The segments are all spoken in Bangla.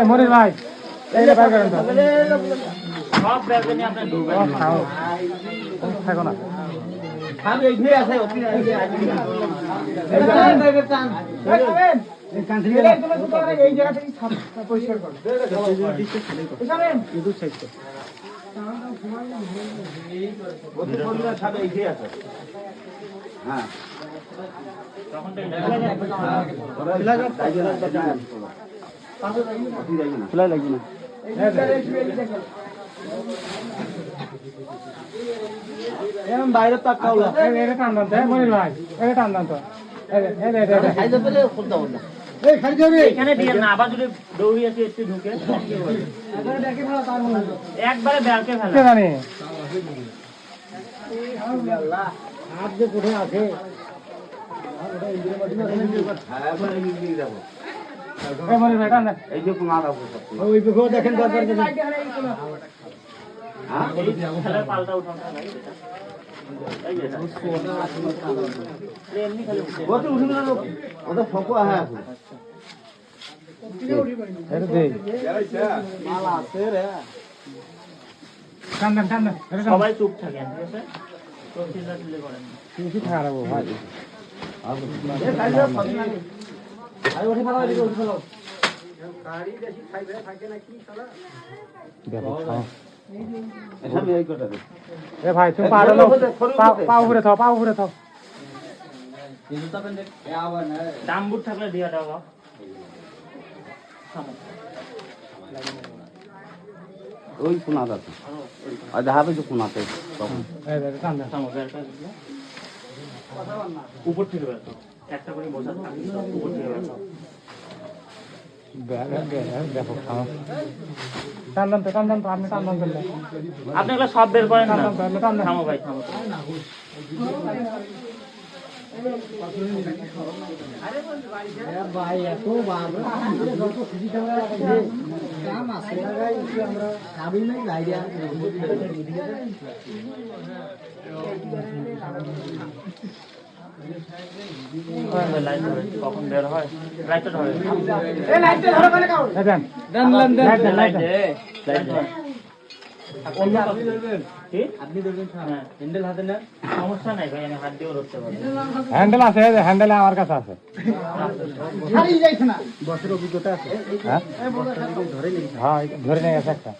মনির ভাই এই ব্যাপার করেন তো সব ব্যাপার নিয়ে আপনি খাও থাকো না খাবে এই নিয়ে আছে ওপি এই জায়গা থেকে পরিষ্কার করো এখানে ইদু সাইড করো ওতে বললে খাবে এই নিয়ে আছে হ্যাঁ তখন তো ফ্লাই লাগবে না এরকম বাইরে তো কাউলা এটা টান দাও মনির ভাই এটা টান দাও তো খাইতে পেলে খুলতে হবে এই খাই যাবে এখানে দিয়ে না আবার যদি দৌড়ি আছে একটু ঢুকে একবারে দেখে ফেলা তার মনে একবারে ব্যালকে ফেলা কে জানে আল্লাহ হাত যে কোঠে আছে ওটা ইন্দ্রিয় মাটি না একবারে নিয়ে যাব এই মনির ভাই টান এই যে কোনা দাও ওই দেখো দেখেন দরকার দেখেন হ্যাঁ এই খেলা পাল্টা উঠানো নাই এই যে এমনি খালি ওতে উঠে না ওটা ফকো আছে এটা দে মাল আছে রে টান টান সবাই চুপ থাকেন ঠিক আছে তো চিল্লা চিল্লি করেন কিছু খারাপ ভাই এই সাইডে ফাঁকি না আই ওঠে ফেলা দিকে উঠে ফেলো গাড়ি বেশি খাইবে থাকে না কি শালা দেখো এখানে এই কথা দে এ ভাই তুমি পা দাও পা উপরে থাও এই জুতা পেন দেখ এ আবার না ডাম্বুট থাকলে দিয়া দাও ওই কোনা দাও আর দেখাবে যে কোনাতে তখন এই দেখ কান দাও সামগ্রীটা কথা বল না উপর থেকে বের করো একটা করে বসা থাকি উপর থেকে বের করো দেখো খাও টান তো আপনি টান দিলে আপনি এগুলো সব বের করেন না থামো ভাই থামো ভাই এত বাবা যত খুশি ক্যামেরা লাগাইছে কাম আছে লাগাই আমরা খাবি নাই লাইয়া কখন বের হয় লাইটটা ধরে এই লাইটটা ধরো মানে কাও দেন লাইট আপনি ধরবেন হ্যাঁ হ্যান্ডেল হাতে না সমস্যা নাই ভাই আমি হাত দিয়েও ধরতে পারবো হ্যান্ডেল আছে হ্যান্ডেল আমার কাছে আছে ছাড়িয়ে যাইছে না বসের অভিজ্ঞতা আছে হ্যাঁ হ্যাঁ ধরে নিয়ে গেছে একটা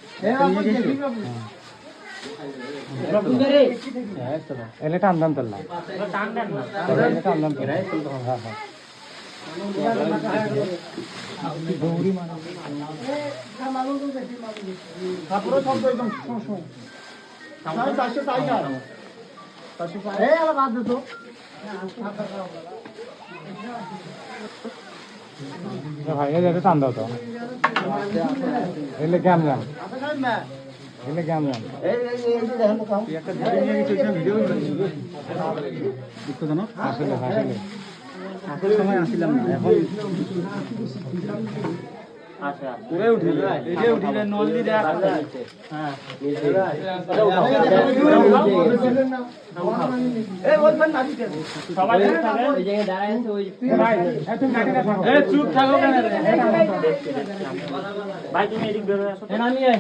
এলে টান দেন তোলা টান দেন না টান দেন হ্যাঁ হ্যাঁ দৌড়ি মারো মারো তো বেশি মারো কাপড় সব একদম শোঁ সামনে চারশো চাই না চারশো চাই এই আলা বাদ দে তো ভাই এটা টান দাও তো এলে কেমন জান এলে কেমন জান এই দেখেন তো একটা ভিডিও নিয়ে গেছে ভিডিও দেখতে জানো আসলে আসলে সময় আসিলাম না এখন আচ্ছা পুরো উঠে এই যে উঠিলে নলদি দেখ হ্যাঁ এই বলবেন না দিতে সবাই থাকবে ওই জায়গায় দাঁড়ায় আছে ওই ভাই তুমি গাড়ি না থাকো এই চুপ থাকো কেন রে ভাই তুমি এদিক বের হয়ে আসো না নিয়ে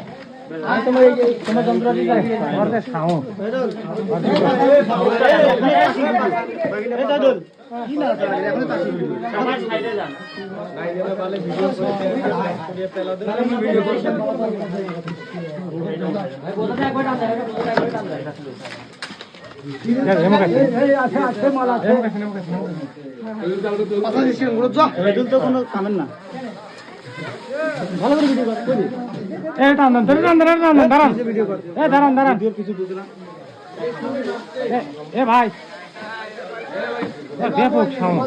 আমি তোমার এই তোমার যন্ত্রটি করতে খাও এই দাদুল কি না এখন তাসি সবাই সাইডে যান বাইরে বলে ভিডিও করে পেলা দেন ভিডিও করছেন ভাই বলতে একবার টান দেয় একবার টান দেয় আচ্ছা আচ্ছা মাল আছে কথা দিছেন গুলো যা রেডুল তো কোনো কামেন না ভালো করে ভিডিও কর এই টান দাঁড়ান ভিডিও কর এই দাঁড়ান ভিডিও কিছু বুঝ না এ ভাই ব্যাপক সাউন্ড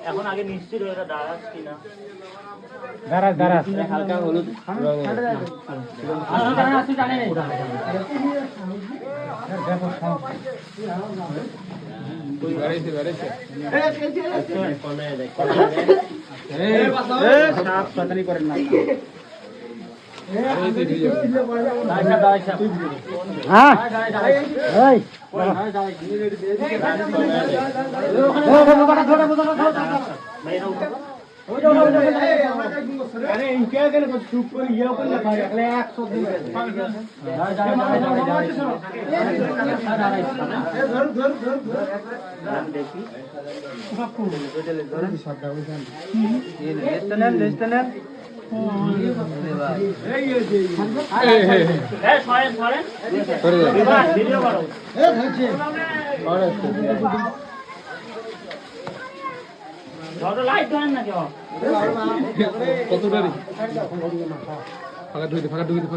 এখন আগে নিশ্চিত হয়ে দাঁড়াস কিনা দাঁড়াস হালকা হলুদ হ্যাঁ লাইট ধরেন না কেউ কতটারি ফাঁকা ঢুকিতে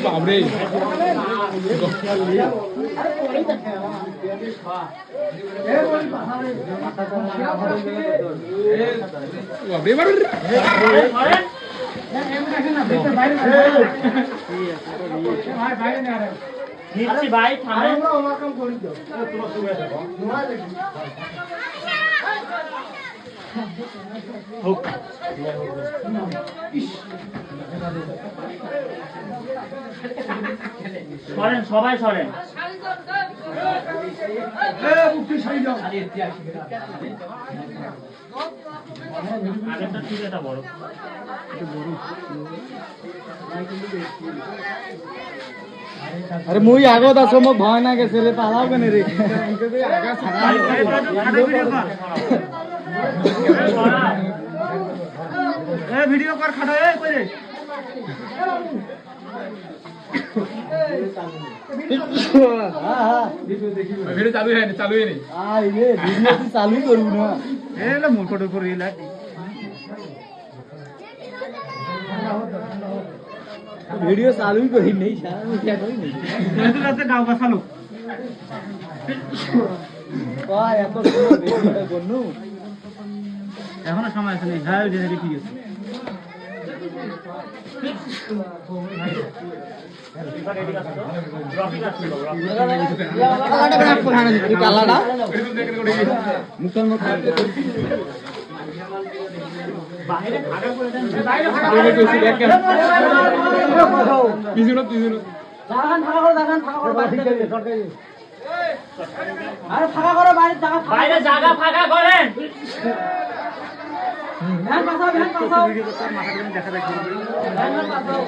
বাবরে ভাই সরেন সবাই সরেন আগেরটা ঠিক এটা বড় अरे मुई आगो दसो मो भय ना गेছে रे तालाव कने रे ए वीडियो कर खड़ा ए कोई रे हां हां वीडियो चालू है नहीं आ ये वीडियो तो चालू करू ना ए ले मुरकोट ऊपर ये ला वीडियो चालू ही कोई नहीं सारा क्या कोई नहीं तो रात गांव का चालू वाह এত সুন্দর ভিডিওটা করনু এখনো সময় আছে নাই যাও যে দেখি গেছে কালাটা মুখের মধ্যে বাইরে ভাগা করে দেন বাইরে ভাগা করে দেন পিছনে দাগান ভাগা করে বাইরে সরকারি আরে ভাগা করে বাইরে জায়গা ভাগা করেন ভ্যান পাছাও ভিডিও করতে মাথা দিয়ে দেখা দেখি ভ্যান পাছাও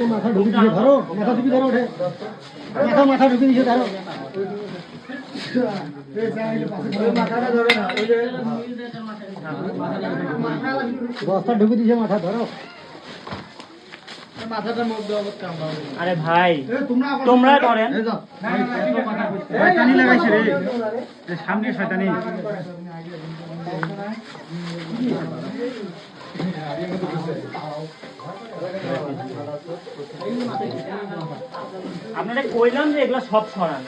মাথা ঢুকি দিয়ে ধরো ওঠে মাথা ঢুকি দিয়ে ধরো মাথাটা ধরে না ওই যে বস্তা ঢুকি দিয়েছে মাথা ধরো মাথাটার মধ্যে অবস্থা আরে ভাই তোমরা করেন শয়তানি লাগাইছে রে সামনে শয়তানি আপনারা কইলাম যে এগুলা সব সরান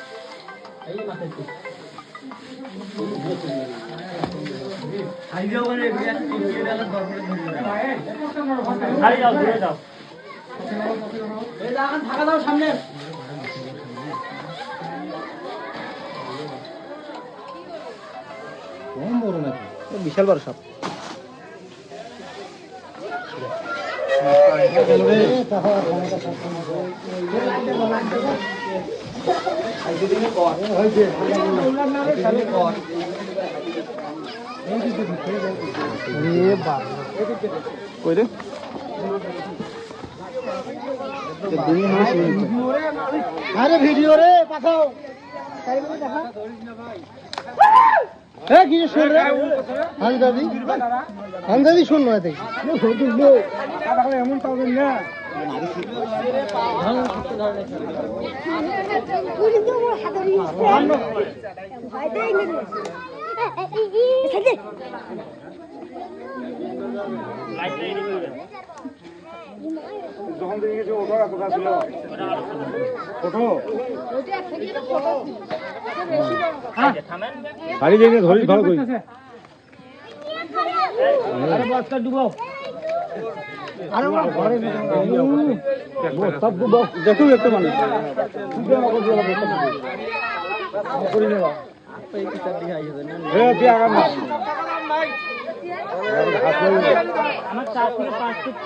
ঘুরে যাও থাকা দাও সামনে বড় নাকি বিশাল বড় সাপ আরে ভিডিও রে পাঠাও কি শুন রে হামদাদি শুন না এমন পাবেন না যখন দেখে গেছে ওটা এত কাজ ছিল ফটো শাড়ি দেখে ধরিস ভালো করি আরে বক্সটা ডুবো আরে ওরা ঘরে সব দেখো একটা মানুষ করে নেওয়া আমার 4 থেকে 5 ফুট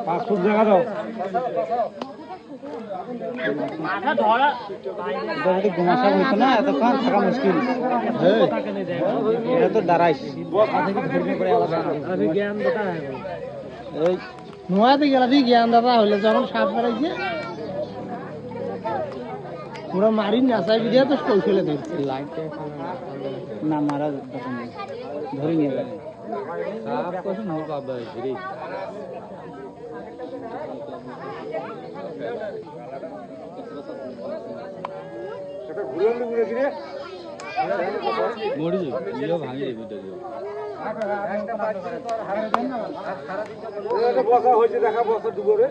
5 ফুট জায়গা দাও মাথা ধরা যদি ঘুমাসা হইতো না এতক্ষণ থাকা মুশকিল এটা তো দাঁড়াইস জ্ঞান দাতা এই নোয়াতে গেলা দি জ্ঞান দাদা হইলে যখন সাপ বেড়াইছে পুরো মারি নাচাই বিদিয়া তো কৌশলে ধরছে না মারা ধরে নিয়ে গেল সাপ কত না বাবা রে এটা ঘুরে ঘুরে ফিরে মরি যাবে ইয়া ভাঙি যাবে বসা হয়েছে দেখা বসা ডুবরে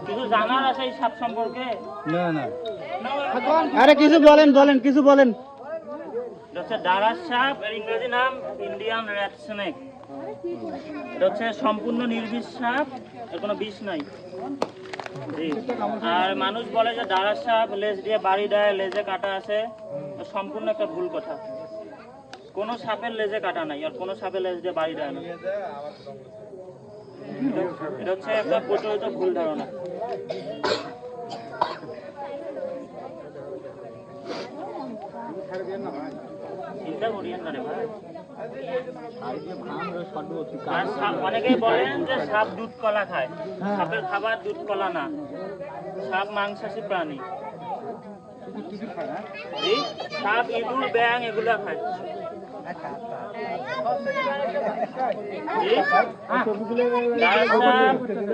কিছু জানার আছে এই সাপ সম্পর্কে? না না আরে কিছু বলেন কিছু বলেন। এটা হচ্ছে ডারাস সাপ, এর ইংরেজি নাম ইন্ডিয়ান র্যাট স্নেক। এটা হচ্ছে সম্পূর্ণ নির্বিষ সাপ, এর কোনো বিষ নাই। জি। আর মানুষ বলে যে ডারাস সাপ লেজ দিয়ে বাড়ি দেয়, লেজে কাটা আছে, সম্পূর্ণ একটা ভুল কথা। কোনো সাপের লেজে কাটা নাই, আর কোনো সাপের লেজ দিয়ে বাড়ি দেয় না। এটা হচ্ছে একটা প্রচলিত ভুল ধারণা। চিন্তা করিয়েন না রে ভাই। অনেকেই বলেন যে সাপ দুধ কলা খায়। সাপের খাবার দুধ কলা না, সাপ মাংসাশী প্রাণী। সাপ ইঁদুর ব্যাং এগুলো খায়।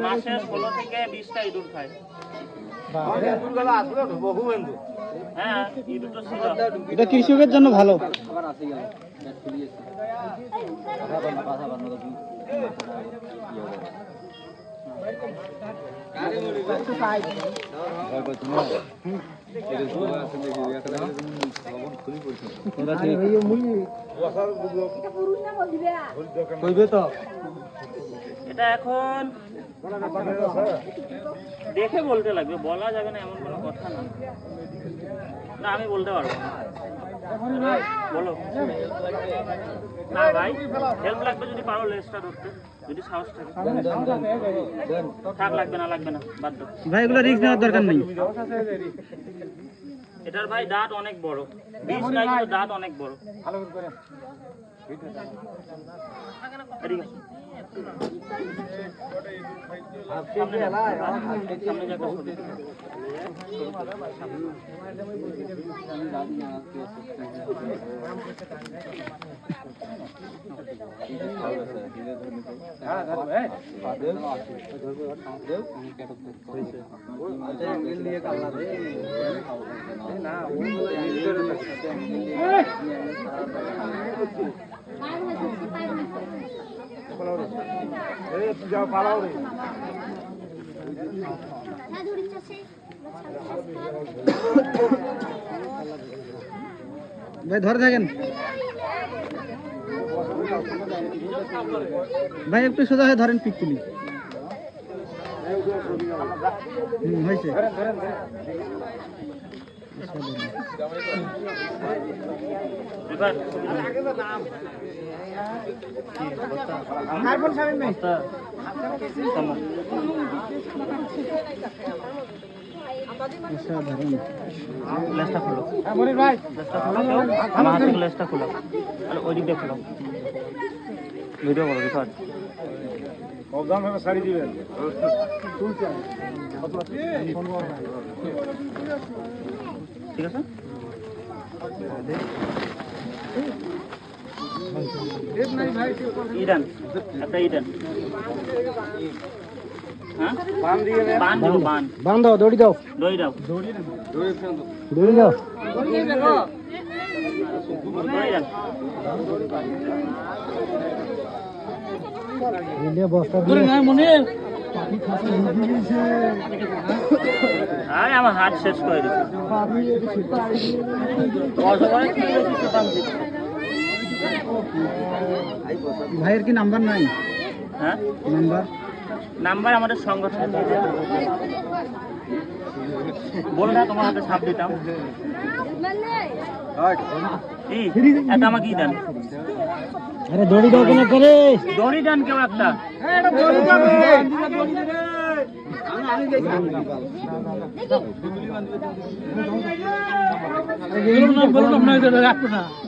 মাসে 16 থেকে 20টা ইঁদুর খায়। হ্যাঁ, ইঁদুর তো ছিল। এটা কৃষকের জন্য ভালো। এটা এখন দেখে বলতে লাগবে, বলা যাবে না এমন কোনো কথা না। না আমি বলতে পারবো না। বলো না ভাই, হেল্প লাগবে যদি পারো লেজটা ধরতে, যদি সাহস থাকে। থাক, লাগবে না বাদ দাও ভাই, এগুলো রিস্ক নেওয়ার দরকার নেই। এটার ভাই দাঁত অনেক বড়, বিষ নাই কিন্তু দাঁত অনেক বড়। এদিকে সামনে যা যাও পালাও রে ভাই ধরে থাকেন ভাই, একটু সোজা হয়ে ধরেন পিক তুলি। হয়েছে লেজটা খুলো ভাই, লেজটা খুলো, ওই দিক দিয়ে খুলো। ভিডিও করো, রিফাত কম দাম হবে শাড়ি দিবেন ঠিক আছে। ইডান একটা ইডান হ্যাঁ বান দিব বান বান দাও দড়ি দাও দই দাও দড়ি দাও দই দাও এলে বস্তা দিয়ে না মনে আরে আমার হাত শেষ করে দিচ্ছে ভাইয়ের কি নাম্বার নাই হ্যাঁ নাম্বার নাম্বার আমাদের সংগঠনে দিয়ে দেবে বলো না তোমার হাতে ছাপ দিতাম কি এটা আমাকে কি দেন আরে দড়ি দাও কেন করে দড়ি দেন কেউ একটা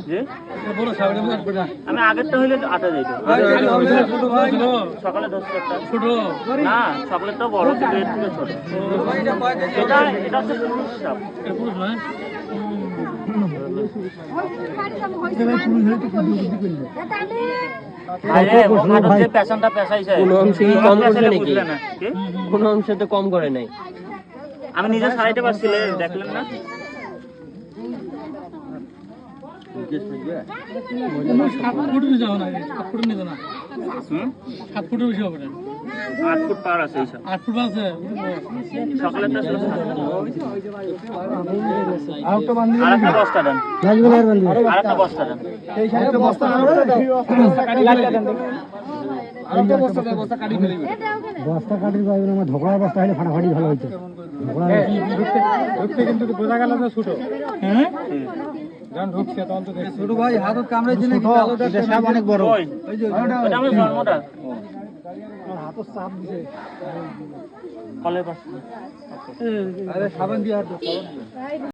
যে? আমি আগেরটা হইলে আটা যাইত সকালে 10টা ছোট না চকলেটটা বড় কিন্তু এর থেকে ছোট এটা এটা হচ্ছে পুরুষ সাপ কোনো অংশে তো কম করে নাই। আমি নিজে সারাইতে পারছিলে দেখলেন না হুম? 8 ফুট পার আছে এইসব সকালে আরেকটা বস্তা দেন আরেকটা বস্তা দেন বস্তা কাটি পাইবে না ঢোকলা বস্তা হলে ফাটাফাটি ভালো হইতো কিন্তু বোঝা গেল যে ছোট হ্যাঁ ছোট ভাই হাতত কামড়ে দিলে কি আলোটা সব অনেক বড় ওটা আমার জন্মটা হাতত চাপ দিছে কলের পাশে আরে সাবান দিয়ে হাত